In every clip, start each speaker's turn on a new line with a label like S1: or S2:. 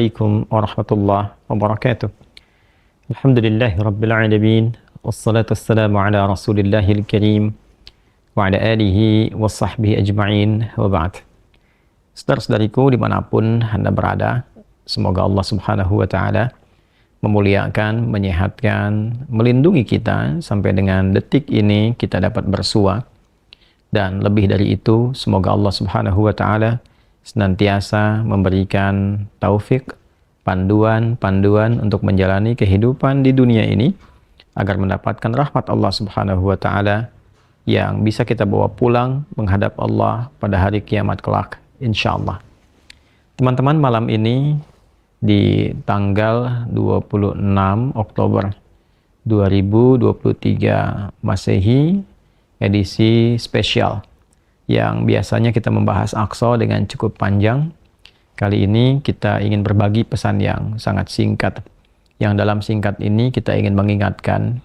S1: Assalamualaikum warahmatullahi wabarakatuh. Alhamdulillahi rabbil alamin. Wassalatu wassalamu ala rasulillahil karim wa ala alihi wa sahbihi ajma'in wa ba'd. Saudara-saudariku dimanapun Anda berada, semoga Allah subhanahu wa ta'ala memuliakan, menyehatkan, melindungi kita sampai dengan detik ini kita dapat bersua. Dan lebih dari itu, semoga Allah subhanahu wa ta'ala senantiasa memberikan taufik, panduan untuk menjalani kehidupan di dunia ini agar mendapatkan rahmat Allah subhanahu wa ta'ala yang bisa kita bawa pulang menghadap Allah pada hari kiamat kelak, insyaallah. Teman-teman, malam ini di tanggal 26 Oktober 2023 Masehi, edisi spesial yang biasanya kita membahas Aqsa dengan cukup panjang. Kali ini kita ingin berbagi pesan yang sangat singkat. Yang dalam singkat ini kita ingin mengingatkan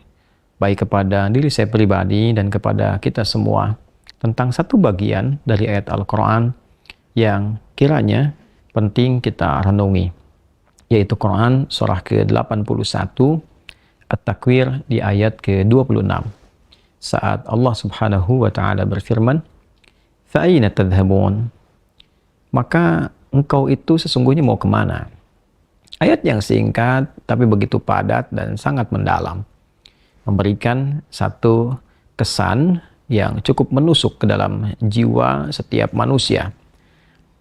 S1: baik kepada diri saya pribadi dan kepada kita semua tentang satu bagian dari ayat Al-Quran yang kiranya penting kita renungi, yaitu Quran surah ke-81 At-Takwir di ayat ke-26. Saat Allah subhanahu wa ta'ala berfirman, "Fa'aina tadhhabun?" Maka engkau itu sesungguhnya mau kemana? Ayat yang singkat tapi begitu padat dan sangat mendalam, memberikan satu kesan yang cukup menusuk ke dalam jiwa setiap manusia.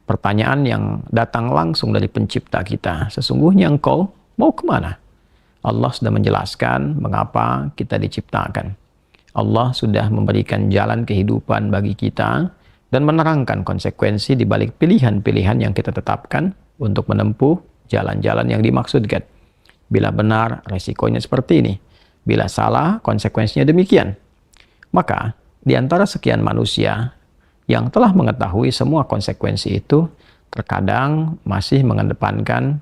S1: Pertanyaan yang datang langsung dari pencipta kita, sesungguhnya engkau mau kemana? Allah sudah menjelaskan mengapa kita diciptakan. Allah sudah memberikan jalan kehidupan bagi kita dan menerangkan konsekuensi di balik pilihan-pilihan yang kita tetapkan untuk menempuh jalan-jalan yang dimaksudkan. Bila benar, resikonya seperti ini. Bila salah, konsekuensinya demikian. Maka, di antara sekian manusia yang telah mengetahui semua konsekuensi itu, terkadang masih mengedepankan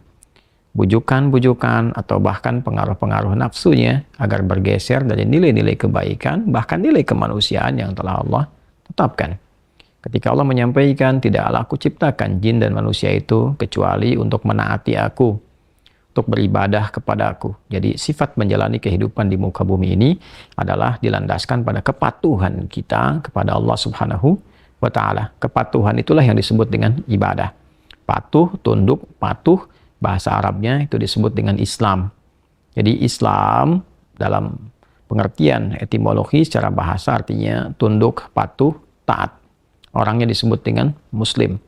S1: bujukan-bujukan atau bahkan pengaruh-pengaruh nafsunya agar bergeser dari nilai-nilai kebaikan, bahkan nilai kemanusiaan yang telah Allah tetapkan. Ketika Allah menyampaikan, tidaklah aku ciptakan jin dan manusia itu kecuali untuk menaati aku, untuk beribadah kepada aku. Jadi sifat menjalani kehidupan di muka bumi ini adalah dilandaskan pada kepatuhan kita kepada Allah subhanahu wa ta'ala. Kepatuhan itulah yang disebut dengan ibadah. Patuh, tunduk, patuh, bahasa Arabnya itu disebut dengan Islam. Jadi Islam dalam pengertian etimologi secara bahasa artinya tunduk, patuh, taat. Orangnya disebut dengan Muslim.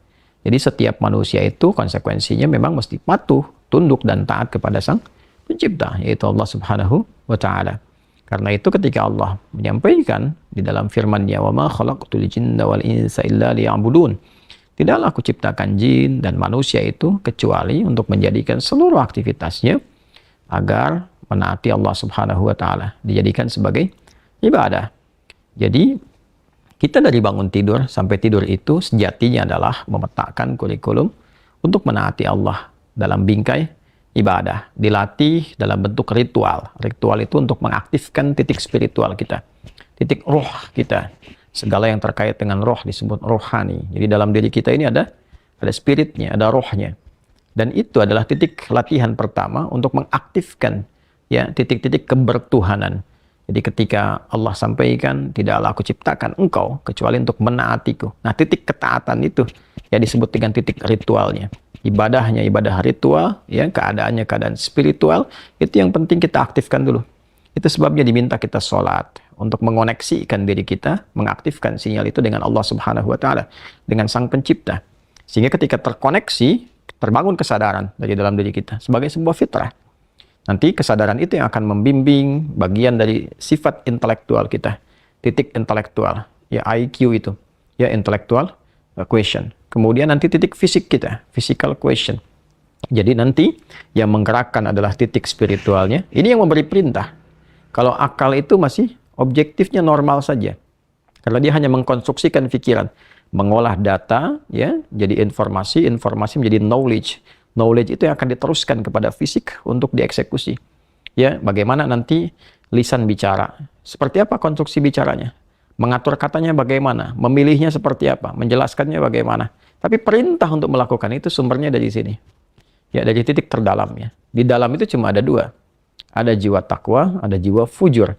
S1: Jadi setiap manusia itu konsekuensinya memang mesti patuh, tunduk, dan taat kepada Sang Pencipta, yaitu Allah subhanahu wa ta'ala. Karena itu ketika Allah menyampaikan di dalam firman-Nya, "Wa ma khalaqtul jinna wal insa illa liya'budun." Tidaklah aku ciptakan jin dan manusia itu kecuali untuk menjadikan seluruh aktivitasnya agar menaati Allah subhanahu wa ta'ala, dijadikan sebagai ibadah. Jadi kita dari bangun tidur sampai tidur itu sejatinya adalah memetakan kurikulum untuk menaati Allah dalam bingkai ibadah. Dilatih dalam bentuk ritual. Ritual itu untuk mengaktifkan titik spiritual kita, titik roh kita. Segala yang terkait dengan roh disebut rohani. Jadi dalam diri kita ini ada spiritnya, ada rohnya. Dan itu adalah titik latihan pertama untuk mengaktifkan ya titik-titik kebertuhanan. Jadi ketika Allah sampaikan, tidaklah aku ciptakan engkau kecuali untuk menaatiku. Nah, titik ketaatan itu ya disebut dengan titik ritualnya. Ibadahnya ibadah ritual, ya keadaannya keadaan spiritual, itu yang penting kita aktifkan dulu. Itu sebabnya diminta kita sholat untuk mengoneksikan diri kita, mengaktifkan sinyal itu dengan Allah subhanahu wa ta'ala, dengan Sang Pencipta. Sehingga ketika terkoneksi, terbangun kesadaran dari dalam diri kita sebagai sebuah fitrah. Nanti kesadaran itu yang akan membimbing bagian dari sifat intelektual kita, titik intelektual, ya IQ itu, ya intellectual question. Kemudian nanti titik fisik kita, physical question. Jadi nanti yang menggerakkan adalah titik spiritualnya. Ini yang memberi perintah. Kalau akal itu masih objektifnya normal saja. Karena dia hanya mengkonstruksikan pikiran, mengolah data, ya, jadi informasi menjadi knowledge. Knowledge itu yang akan diteruskan kepada fisik untuk dieksekusi. Ya, bagaimana nanti lisan bicara? Seperti apa konstruksi bicaranya? Mengatur katanya bagaimana? Memilihnya seperti apa? Menjelaskannya bagaimana? Tapi perintah untuk melakukan itu sumbernya dari sini. Ya, dari titik terdalamnya. Di dalam itu cuma ada dua. Ada jiwa takwa, ada jiwa fujur.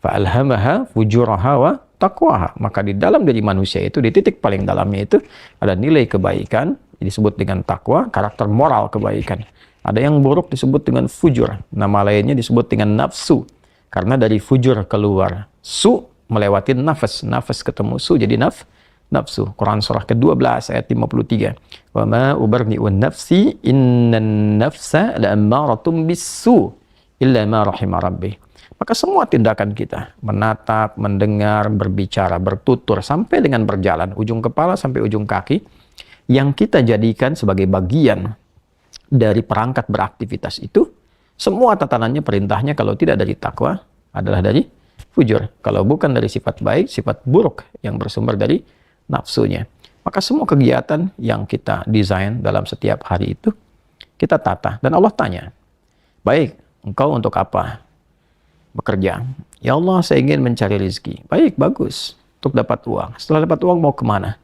S1: Fa'alhamaha fujuraha wa taqwaha. Maka di dalam diri manusia itu, di titik paling dalamnya itu, ada nilai kebaikan, disebut dengan takwa, karakter moral kebaikan. Ada yang buruk disebut dengan fujur. Nama lainnya disebut dengan nafsu. Karena dari fujur keluar su, melewati nafas. Nafas ketemu su, jadi nafsu. Quran surah ke-12 ayat 53. Wa ma ubarni'un nafsi innan nafsa la'ammaratum bisu illa ma rahima rabbi. Maka semua tindakan kita, menatap, mendengar, berbicara, bertutur, sampai dengan berjalan, ujung kepala sampai ujung kaki, yang kita jadikan sebagai bagian dari perangkat beraktivitas itu, semua tatanannya, perintahnya kalau tidak dari takwa adalah dari fujur. Kalau bukan dari sifat baik, sifat buruk yang bersumber dari nafsunya. Maka semua kegiatan yang kita desain dalam setiap hari itu, kita tata. Dan Allah tanya, baik, engkau untuk apa bekerja? Ya Allah, saya ingin mencari rezeki. Baik, bagus. Untuk dapat uang. Setelah dapat uang mau kemana?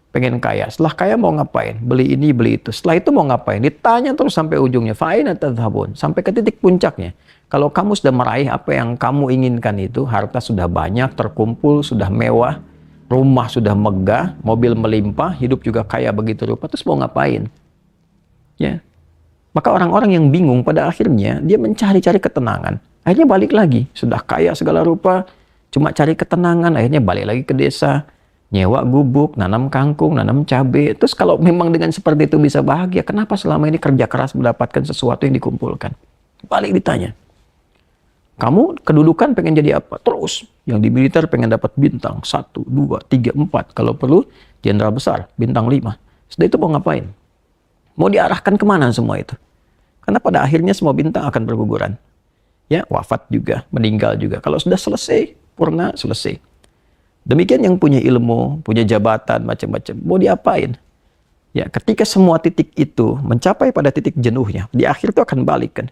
S1: Pengen kaya. Setelah kaya mau ngapain? Beli ini, beli itu. Setelah itu mau ngapain? Ditanya terus sampai ujungnya. Fa'aina tadhhabun? Sampai ke titik puncaknya. Kalau kamu sudah meraih apa yang kamu inginkan itu, harta sudah banyak, terkumpul, sudah mewah, rumah sudah megah, mobil melimpah, hidup juga kaya begitu rupa, terus mau ngapain? Ya. Maka orang-orang yang bingung pada akhirnya, dia mencari-cari ketenangan. Akhirnya balik lagi. Sudah kaya segala rupa, cuma cari ketenangan, akhirnya balik lagi ke desa, nyewa gubuk, nanam kangkung, nanam cabai. Terus kalau memang dengan seperti itu bisa bahagia, kenapa selama ini kerja keras mendapatkan sesuatu yang dikumpulkan? Balik ditanya. Kamu kedudukan pengen jadi apa? Terus. Yang di militer pengen dapat bintang 1, 2, 3, 4. Kalau perlu, jenderal besar, bintang 5. Setelah itu mau ngapain? Mau diarahkan kemana semua itu? Karena pada akhirnya semua bintang akan berguguran. Ya, wafat juga, meninggal juga. Kalau sudah selesai, purna, selesai. Demikian yang punya ilmu, punya jabatan, macam-macam. Mau diapain? Ya, ketika semua titik itu mencapai pada titik jenuhnya, di akhir itu akan balik kan.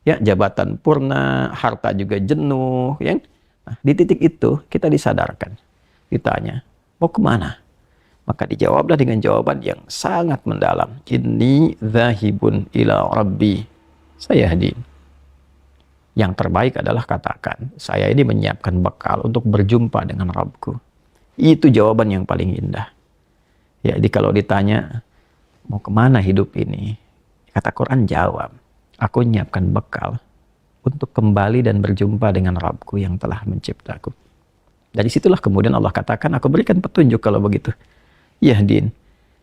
S1: Ya, jabatan purna, harta juga jenuh, ya. Nah, di titik itu kita disadarkan, ditanya, mau kemana? Maka dijawablah dengan jawaban yang sangat mendalam. Inni dzahibun ila rabbi sayahdin. Yang terbaik adalah katakan, saya ini menyiapkan bekal untuk berjumpa dengan Rabbku. Itu jawaban yang paling indah. Ya, jadi kalau ditanya, mau kemana hidup ini? Kata Quran jawab, aku menyiapkan bekal untuk kembali dan berjumpa dengan Rabbku yang telah menciptaku. Dari situlah kemudian Allah katakan, aku berikan petunjuk kalau begitu. Yahdin.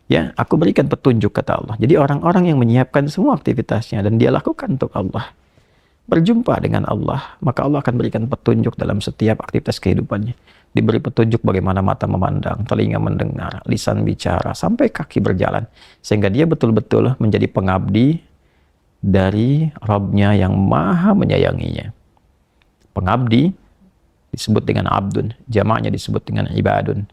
S1: Ya, aku berikan petunjuk kata Allah. Jadi orang-orang yang menyiapkan semua aktivitasnya dan dia lakukan untuk Allah, berjumpa dengan Allah, maka Allah akan berikan petunjuk dalam setiap aktivitas kehidupannya. Diberi petunjuk bagaimana mata memandang, telinga mendengar, lisan bicara, sampai kaki berjalan. Sehingga dia betul-betul menjadi pengabdi dari Rabb-Nya yang maha menyayanginya. Pengabdi disebut dengan abdun, jamaknya disebut dengan ibadun.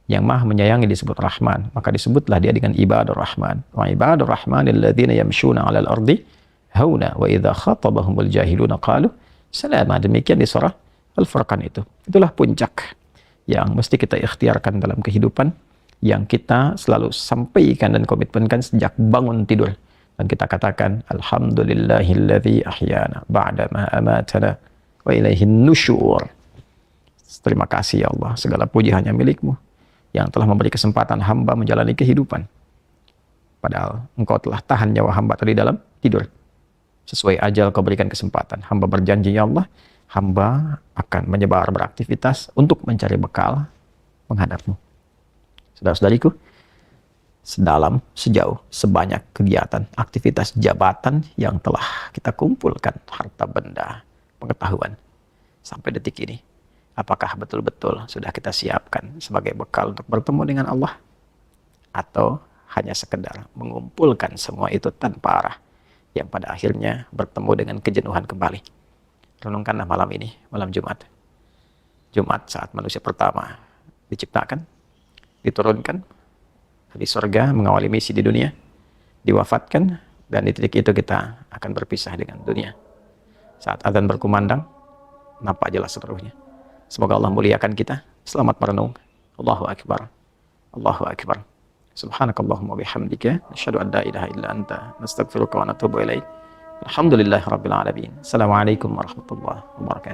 S1: Yang maha menyayangi disebut Rahman, maka disebutlah dia dengan ibadur Rahman. Wa ibadur Rahmanil ladzina yamshuna 'alal ardi hauna wa idza khatabahumul jahiluna qalu salama. Demikian di surah Al-Furqan itu. Itulah puncak yang mesti kita ikhtiarkan dalam kehidupan, yang kita selalu sampaikan dan komitmenkan sejak bangun tidur. Dan kita katakan, alhamdulillahilladzi ahyana ba'da ma amatana wa ilaihin nusyur. Terima kasih ya Allah, segala puji hanya milik-Mu yang telah memberi kesempatan hamba menjalani kehidupan. Padahal Engkau telah tahan nyawa hamba tadi dalam tidur. Sesuai ajal Kau berikan kesempatan. Hamba berjanji ya Allah, hamba akan menyebar beraktivitas untuk mencari bekal menghadap-Mu. Saudara-saudariku, sedalam, sejauh, sebanyak kegiatan, aktivitas jabatan yang telah kita kumpulkan, harta benda, pengetahuan, sampai detik ini, apakah betul-betul sudah kita siapkan sebagai bekal untuk bertemu dengan Allah? Atau hanya sekedar mengumpulkan semua itu tanpa arah, yang pada akhirnya bertemu dengan kejenuhan kembali? Renungkanlah malam ini, malam Jumat. Jumat saat manusia pertama diciptakan, diturunkan di surga, mengawali misi di dunia, diwafatkan, dan di titik itu kita akan berpisah dengan dunia. Saat azan berkumandang, nampak jelas seluruhnya. Semoga Allah muliakan kita. Selamat merenung. Allahu Akbar. Allahu Akbar. Subhanakallahumma bihamdika nasyhadu an la ilaha illa anta nastaghfiruka wa natubu ilaik. Alhamdulillahirabbil alamin. Assalamualaikum warahmatullahi wabarakatuh.